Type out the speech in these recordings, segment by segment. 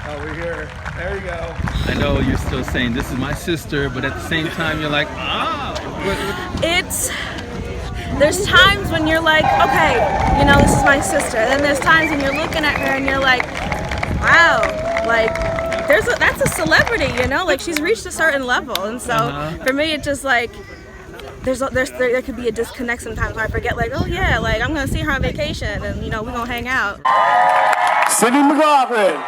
Over here. There you go. I know you're still saying this is my sister, but at the same time you're like, There's times when you're like, okay, you know, this is my sister. And then there's times when you're looking at her and you're like, wow, like that's a celebrity, you know, like she's reached a certain level. And so for me, it's just like there could be a disconnect sometimes where I forget, like, oh yeah, like I'm gonna see her on vacation and you know we're gonna hang out. Sydney McLaughlin.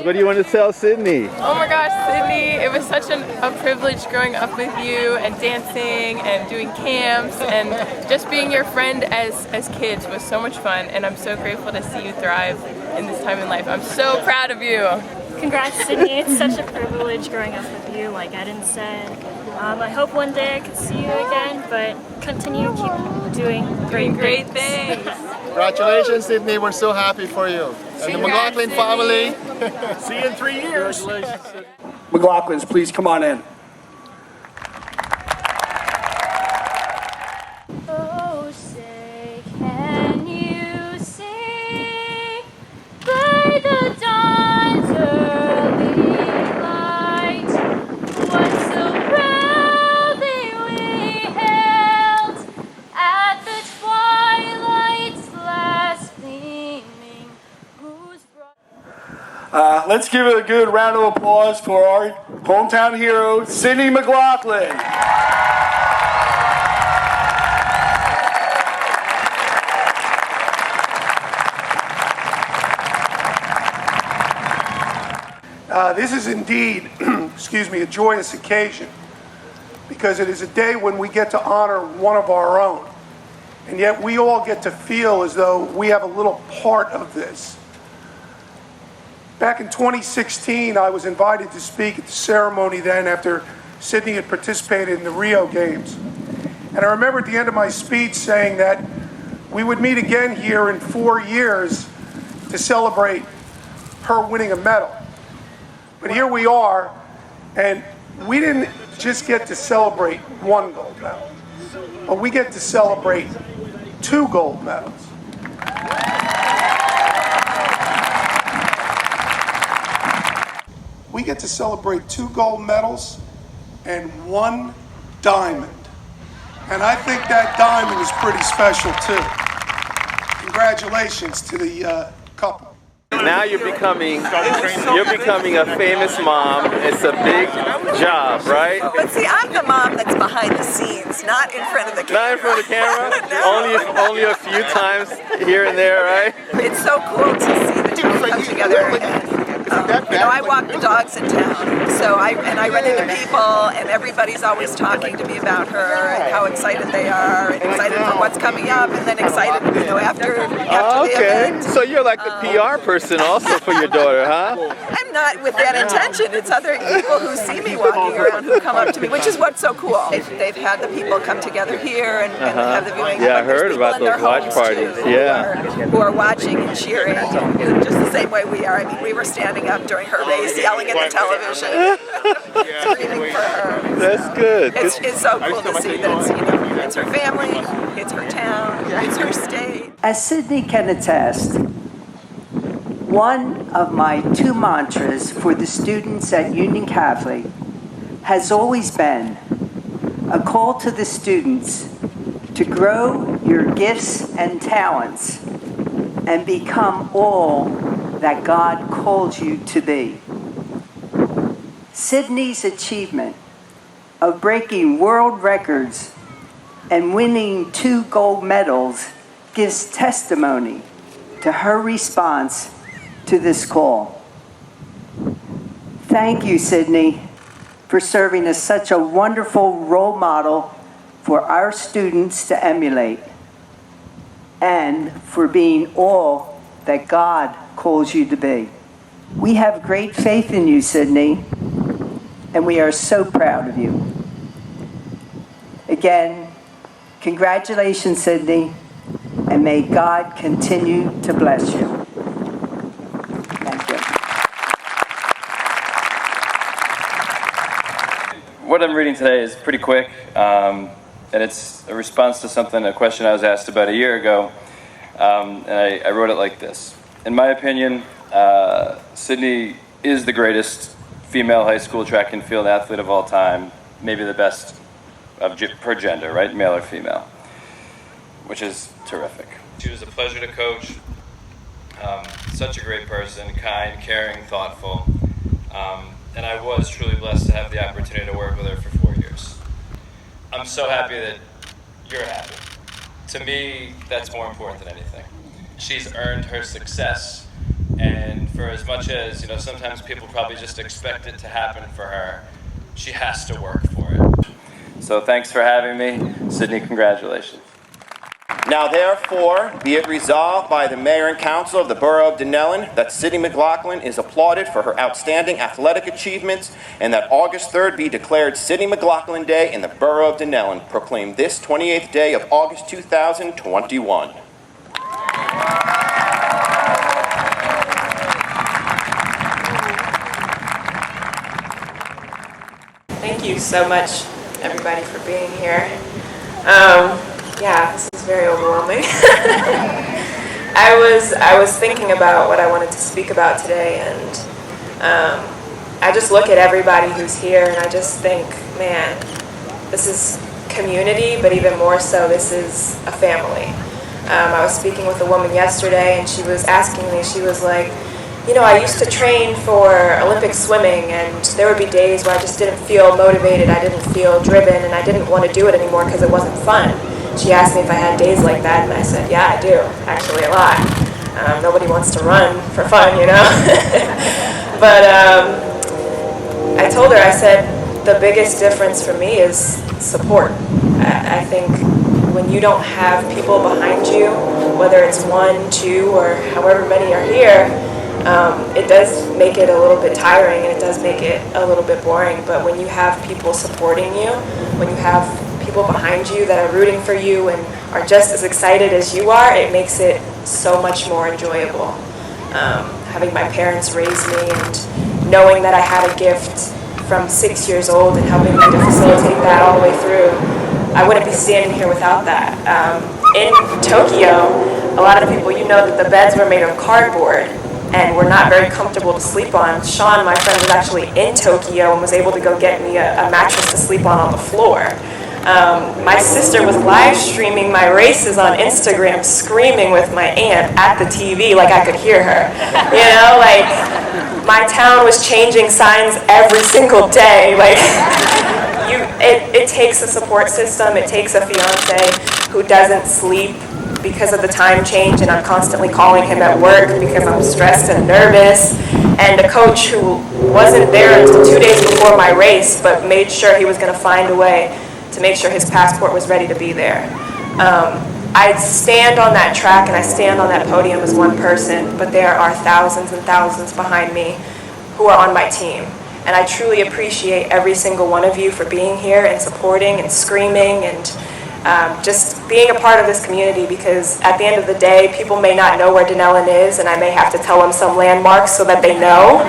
what do you want to tell Sydney? Oh my gosh, Sydney, it was such a privilege growing up with you and dancing and doing camps and just being your friend as kids was so much fun, and I'm so grateful to see you thrive in this time in life. I'm so proud of you. Congrats, Sydney. It's such a privilege growing up with you, like Eden said. I hope one day I can see you again, but continue to keep doing great things. Congratulations, Sydney. We're so happy for you. And the McLaughlin family. See you in 3 years. McLaughlins, please come on in. Oh, say, can you see by the dawn's early light what so proudly we hailed at the twilight's last gleaming, whose Let's give it a good round of applause for our hometown hero, Sydney McLaughlin. This is indeed, excuse me, a joyous occasion because it is a day when we get to honor one of our own. And yet we all get to feel as though we have a little part of this. Back in 2016, I was invited to speak at the ceremony then after Sydney had participated in the Rio Games. And I remember at the end of my speech saying that we would meet again here in 4 years to celebrate her winning a medal. But here we are, and we didn't just get to celebrate one gold medal, but we get to celebrate 2 gold medals. We get to celebrate 2 gold medals and 1 diamond. And I think that diamond is pretty special too. Congratulations to the couple. Now you're becoming a famous mom. It's a big job, right? But see, I'm the mom that's behind the scenes, not in front of the camera. Not in front of the camera? No. Only a few times here and there, right? It's so cool to see the two come together. And, you know, I walk the dogs in town, so I run into people, and everybody's always talking to me about her and how excited they are, and excited for what's coming up, and then excited, you know, after the event. So you're like the PR person also for your daughter, huh? I'm not with that intention. It's other people who see me walking around who come up to me, which is what's so cool. They've had the people come together here and have the viewing. Yeah, I heard about those watch parties. Who are watching and cheering, just the same way we are. I mean, we were standing up during her race, yelling at the television, screaming for her. That's good. It's so cool to see that it's, you know, it's her family, it's her town, it's her state. As Sydney can attest, one of my 2 mantras for the students at Union Catholic has always been a call to the students to grow your gifts and talents and become all that God calls you to be. Sydney's achievement of breaking world records and winning 2 gold medals gives testimony to her response to this call. Thank you, Sydney, for serving as such a wonderful role model for our students to emulate, and for being all that God calls you to be. We have great faith in you, Sydney, and we are so proud of you. Again, congratulations, Sydney, and may God continue to bless you. Thank you. What I'm reading today is pretty quick, and it's a response to a question I was asked about a year ago. and I wrote it like this. In my opinion, Sydney is the greatest female high school track and field athlete of all time, maybe the best per gender, right? Male or female, which is terrific. She was a pleasure to coach. Such a great person, kind, caring, thoughtful. And I was truly blessed to have the opportunity to work with her for 4 years. I'm so happy that you're happy. To me, that's more important than anything. She's earned her success, and for as much as, sometimes people probably just expect it to happen for her, she has to work for it. So thanks for having me. Sydney, congratulations. Now therefore, be it resolved by the Mayor and Council of the Borough of Dunellen that Sydney McLaughlin is applauded for her outstanding athletic achievements, and that August 3rd be declared Sydney McLaughlin Day in the Borough of Dunellen, proclaimed this 28th day of August 2021. Thank you so much, everybody, for being here. Yeah, this is very overwhelming. I was thinking about what I wanted to speak about today, and I just look at everybody who's here, and I just think, man, this is community, but even more so, this is a family. I was speaking with a woman yesterday, and she was asking me, she was like, I used to train for Olympic swimming, and there would be days where I just didn't feel motivated, I didn't feel driven, and I didn't want to do it anymore because it wasn't fun. She asked me if I had days like that, and I said, yeah, I do, actually a lot. Nobody wants to run for fun, But I told her, I said, the biggest difference for me is support. I think when you don't have people behind you, whether it's 1, 2, or however many are here, it does make it a little bit tiring, and it does make it a little bit boring. But when you have people supporting you, when you have people behind you that are rooting for you and are just as excited as you are, it makes it so much more enjoyable. Having my parents raise me and knowing that I had a gift from 6 years old and helping me to facilitate that all the way through, I wouldn't be standing here without that. In Tokyo, a lot of people, that the beds were made of cardboard and were not very comfortable to sleep on. Sean, my friend, was actually in Tokyo and was able to go get me a mattress to sleep on the floor. My sister was live streaming my races on Instagram, screaming with my aunt at the TV like I could hear her. My town was changing signs every single day. It takes a support system. It takes a fiance who doesn't sleep because of the time change, and I'm constantly calling him at work because I'm stressed and nervous, and a coach who wasn't there until 2 days before my race, but made sure he was going to find a way to make sure his passport was ready to be there. I stand on that track and I stand on that podium as one person, but there are thousands and thousands behind me who are on my team. And I truly appreciate every single one of you for being here and supporting and screaming and just being a part of this community, because at the end of the day, people may not know where Dunellen is, and I may have to tell them some landmarks so that they know.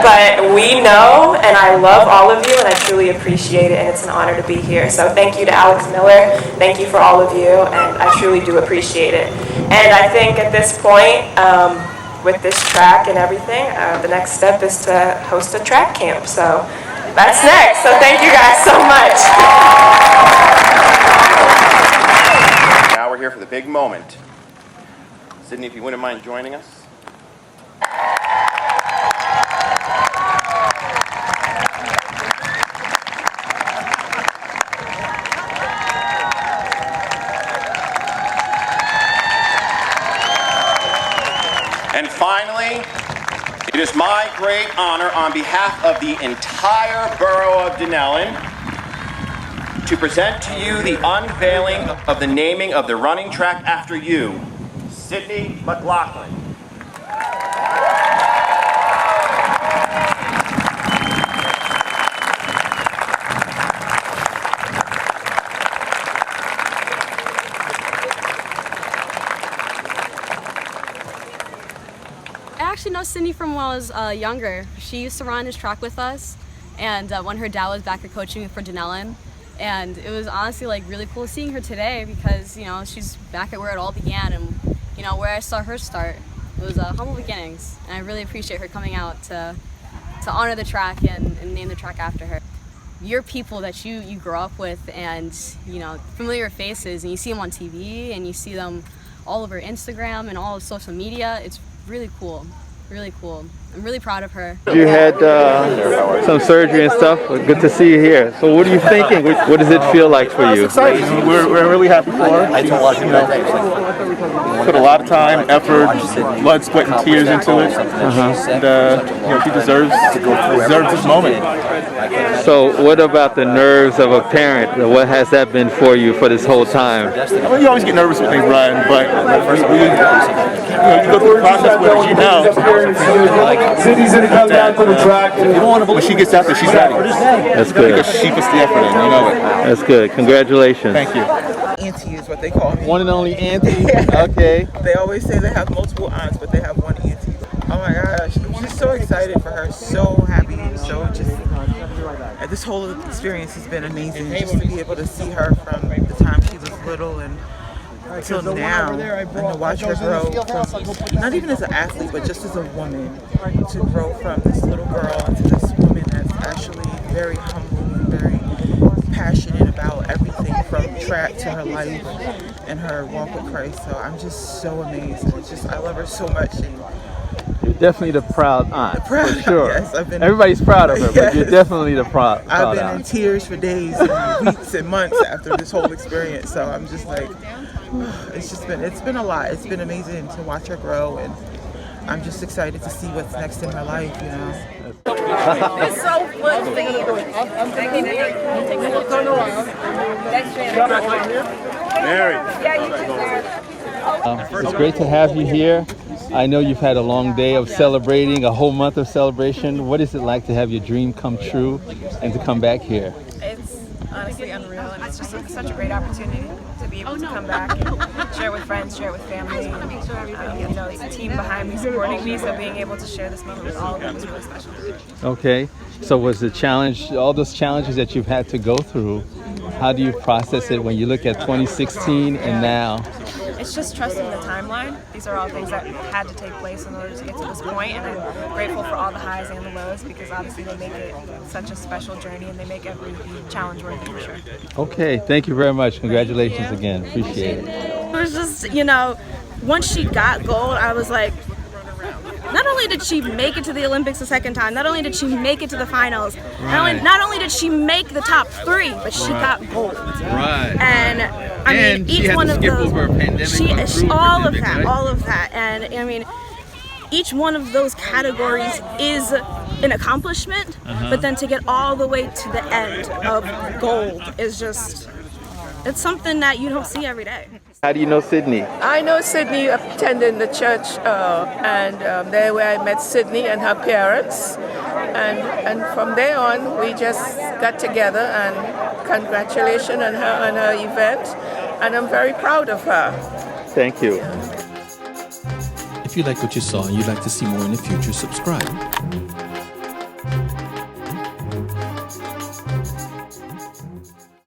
But we know, and I love all of you, and I truly appreciate it, and it's an honor to be here. So thank you to Alex Miller. Thank you for all of you, and I truly do appreciate it. And I think at this point, with this track and everything, the next step is to host a track camp. So that's next. So thank you guys so much. Now we're here for the big moment. Sydney, if you wouldn't mind joining us. And finally, it is my great honor on behalf of the entire borough of Dunellen to present to you the unveiling of the naming of the running track after you, Sydney McLaughlin. I actually know Sydney from when I was younger. She used to run this track with us, and when her dad was back at coaching for Dunellen. And it was honestly really cool seeing her today because she's back at where it all began, and you know, where I saw her start. It was humble beginnings, and I really appreciate her coming out to honor the track and name the track after her. Your people that you grow up with, and you know, familiar faces, and you see them on TV and you see them all over Instagram and all of social media. It's really cool, really cool. I'm really proud of her. You had some surgery and stuff. Good to see you here. So what are you thinking? What does it feel like for you? It's exciting. We're really happy for her. She, put a lot of time, effort, blood, sweat, and tears into it. And she deserves this moment. So what about the nerves of a parent? What has that been for you for this whole time? Well, you always get nervous with things, Brian, but you go through the process where you know. Sydney's gonna come down to the track. When she gets out there, she's ready. That's good. Because she puts the effort in, you know it. That's good. Congratulations. Thank you. Auntie is what they call me. One and only auntie. Okay. They always say they have multiple aunts, but they have one auntie. Oh my gosh, I'm just so excited for her, so happy, so just. This whole experience has been amazing. Just to be able to see her from the time she was little and until now, and to watch her grow from, not even as an athlete, but just as a woman, to grow from this little girl into this woman that's actually very humble and very passionate about everything from track to her life and her walk with Christ. So I'm just so amazed. It's just, I love her so much. And you're definitely the proud aunt, for sure. Yes, everybody's proud of her, but you're definitely the proud I've been aunt. in tears for days and weeks and months after this whole experience. So I'm just like, it's been a lot. It's been amazing to watch her grow, and I'm just excited to see what's next in her life, you know. It's so fun seeing you. It's great to have you here. I know you've had a long day of celebrating, a whole month of celebration. What is it like to have your dream come true and to come back here? It's honestly unreal, and it's just such a great opportunity to be able to come back and share with friends, share with family. You know, it's a team behind me supporting me, so being able to share this moment with all of them is really special. Okay, so was the challenge, all those challenges that you've had to go through, how do you process it when you look at 2016 and now? It's just trusting the timeline. These are all things that had to take place in order to get to this point, and I'm grateful for all the highs and the lows, because obviously they make it such a special journey and they make every challenge worthy for sure. Okay, thank you very much. Congratulations again. Appreciate it. It was just, you know, once she got gold, I was like, not only did she make it to the Olympics the second time, not only did she make it to the finals, not only did she make the top 3, but she got gold. Right. And I mean, each one of those, all of that, and I mean, each one of those categories is an accomplishment, but then to get all the way to the end of gold is just, it's something that you don't see every day. How do you know Sydney? I know Sydney attending the church, and there where I met Sydney and her parents, and from there on we just got together, and congratulations on her event, and I'm very proud of her. Thank you. If you like what you saw and you'd like to see more in the future, subscribe.